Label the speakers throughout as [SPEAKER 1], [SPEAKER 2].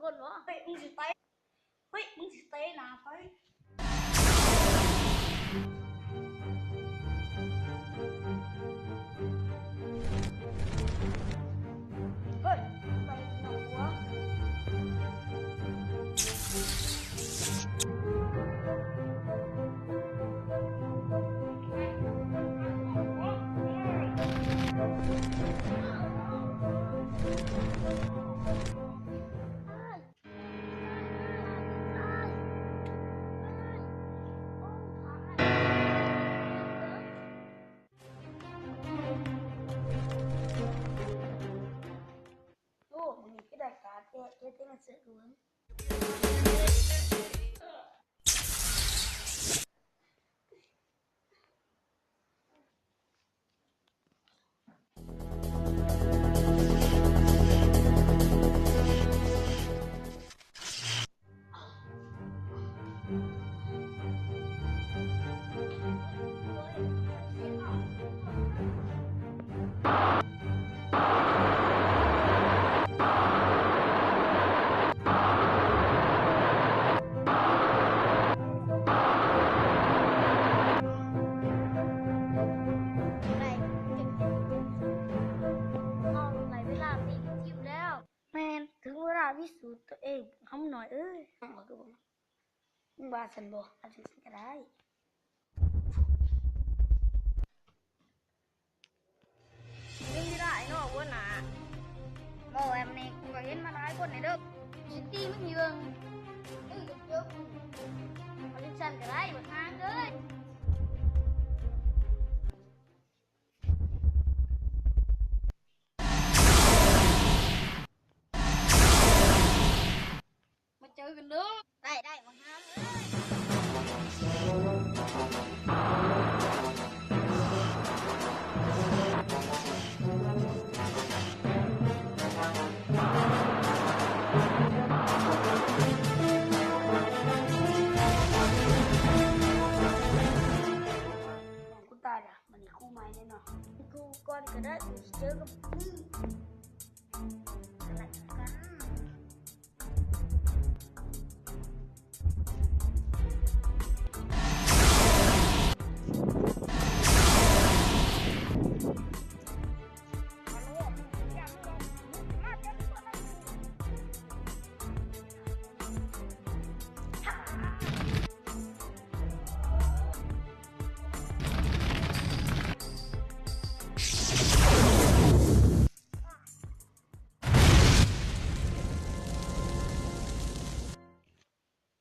[SPEAKER 1] คนวะ
[SPEAKER 2] เฮ้ยมึงสิเตะเฮ้ยมึงสิเตะหนาไปเฮ้ยไปหนหัวโอ้มึงนี่ก็ได้การแก้เต้นมาเสือกเหมือนถึงเวลาพิสูจน์ตัวเองทำหน่อยบอกกูบอกมึงบาสันบอกอาจจะสันก็ได้
[SPEAKER 1] ยิงไม่ได้เนาะวัวหนาโมแอมนี่กูก็เห็นมาหลายคนในเด้อสิตีมึงเยืองเยอะเอาดิฉันก็ได้บักฮางเลยมาเจอกันเด้อได้บักฮาง
[SPEAKER 2] ตายละมันนี่คู่ไม้แน่นอน
[SPEAKER 1] กูก่อนก็ได้กูเจอกับมึงอะไรกัน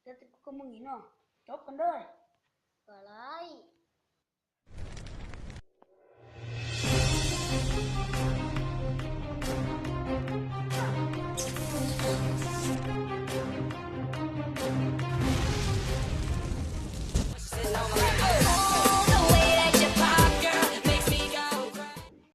[SPEAKER 2] เดี๋ยวกูมึงอีกเนาะจบกันเลย
[SPEAKER 1] อะไร